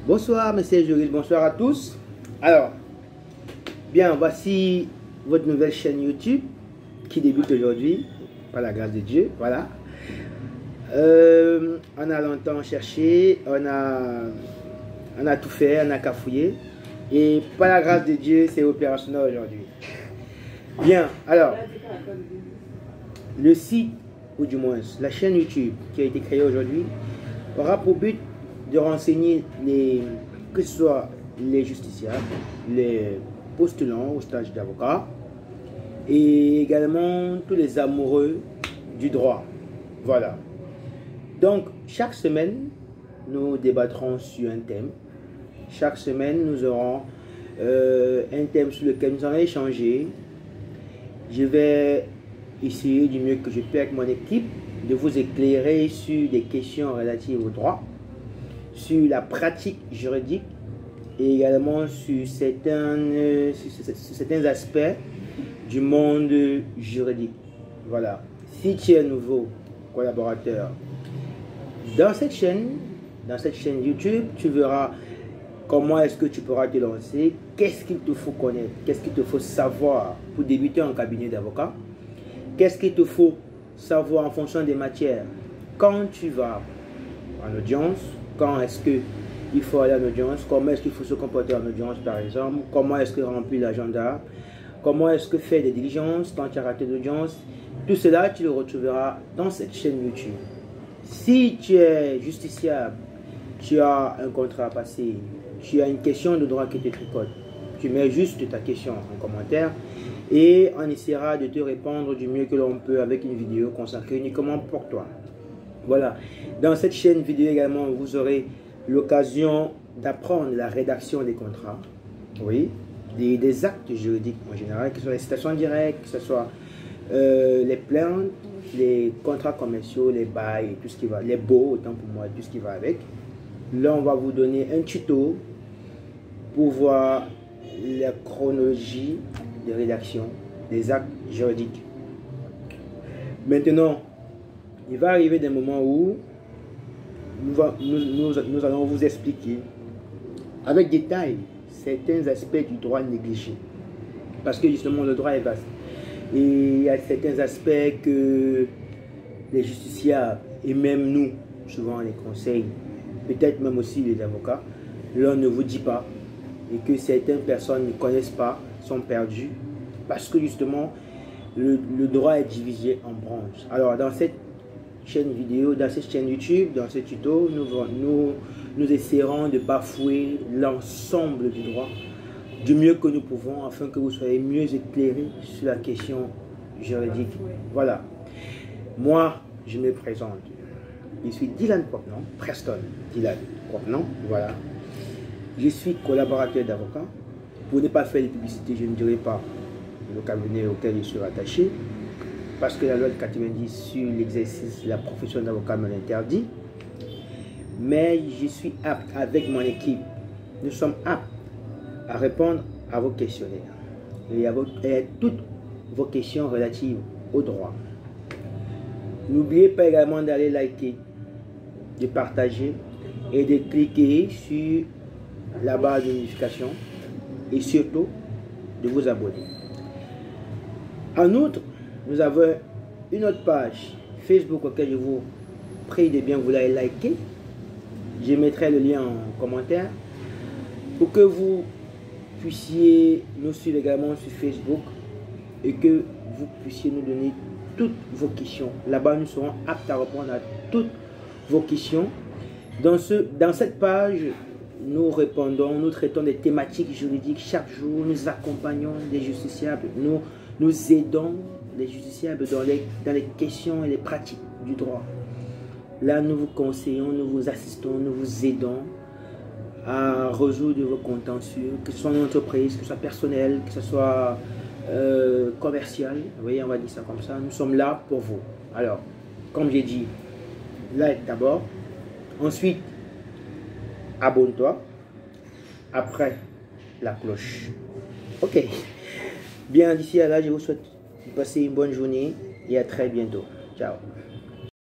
Bonsoir, monsieur Juris, bonsoir à tous. Alors, bien, voici votre nouvelle chaîne YouTube qui débute aujourd'hui, par la grâce de Dieu, voilà. On a longtemps cherché, on a tout fait, on a cafouillé, et par la grâce de Dieu, c'est opérationnel aujourd'hui. Bien, alors, le site, ou du moins la chaîne YouTube qui a été créée aujourd'hui, aura pour but de renseigner que ce soit les justiciables, les postulants au stage d'avocat et également tous les amoureux du droit. Voilà. Donc, chaque semaine, nous débattrons sur un thème. Chaque semaine, nous aurons un thème sur lequel nous allons échanger. Je vais essayer du mieux que je peux avec mon équipe de vous éclairer sur des questions relatives au droit, sur la pratique juridique et également sur certains aspects du monde juridique. Voilà. Si tu es un nouveau collaborateur dans cette chaîne YouTube, tu verras comment est-ce que tu pourras te lancer, qu'est-ce qu'il te faut connaître, qu'est-ce qu'il te faut savoir pour débuter en cabinet d'avocat, qu'est-ce qu'il te faut savoir en fonction des matières quand tu vas en audience, quand est-ce qu'il faut aller en audience, comment est-ce qu'il faut se comporter en audience par exemple, comment est-ce que remplir l'agenda, comment est-ce que faire des diligences quand tu as raté l'audience. Tout cela, tu le retrouveras dans cette chaîne YouTube. Si tu es justiciable, tu as un contrat à passer, tu as une question de droit qui te tricote, tu mets juste ta question en commentaire et on essaiera de te répondre du mieux que l'on peut avec une vidéo consacrée uniquement pour toi. Voilà. Dans cette chaîne vidéo également, vous aurez l'occasion d'apprendre la rédaction des contrats, oui, des actes juridiques en général, que ce soit les citations directes, que ce soit les plaintes, les contrats commerciaux, les bails, tout ce qui va, les baux, autant pour moi, tout ce qui va avec. Là, on va vous donner un tuto pour voir la chronologie de rédaction des actes juridiques. Maintenant, il va arriver des moments où nous allons vous expliquer avec détail certains aspects du droit négligé. Parce que justement, le droit est vaste. Et il y a certains aspects que les justiciables et même nous, souvent les conseils, peut-être même aussi les avocats, l'on ne vous dit pas et que certaines personnes ne connaissent pas, sont perdues parce que justement le droit est divisé en branches. Alors dans cette chaîne vidéo, dans cette chaîne YouTube, dans ce tuto, nous essaierons de bafouer l'ensemble du droit du mieux que nous pouvons afin que vous soyez mieux éclairés sur la question juridique. Voilà. Moi, je me présente. Je suis Dylan Kwaknan, Preston Dylan Kwaknan, voilà. Je suis collaborateur d'avocat. Pour ne pas faire de publicité, je ne dirai pas le cabinet auquel je suis rattaché, parce que la loi de 90 sur l'exercice de la profession d'avocat me l'interdit. Mais je suis apte avec mon équipe. Nous sommes aptes à répondre à vos questionnaires et à toutes vos questions relatives au droit. N'oubliez pas également d'aller liker, de partager et de cliquer sur la barre de notification et surtout de vous abonner. En outre, nous avons une autre page Facebook auquel je vous prie de bien vouloir liker. Je mettrai le lien en commentaire pour que vous puissiez nous suivre également sur Facebook et que vous puissiez nous donner toutes vos questions. Là-bas, nous serons aptes à répondre à toutes vos questions. Dans cette page, nous traitons des thématiques juridiques chaque jour. Nous accompagnons des justiciables. Nous aidons les justiciables dans les questions et les pratiques du droit. Là, nous vous conseillons, nous vous assistons, nous vous aidons à résoudre vos contentieux, que ce soit en entreprise, que ce soit personnel, que ce soit commercial. Vous voyez, on va dire ça comme ça. Nous sommes là pour vous. Alors, comme j'ai dit, like d'abord. Ensuite, abonne-toi. Après, la cloche. Ok. Bien, d'ici à là, je vous souhaite de passer une bonne journée et à très bientôt. Ciao.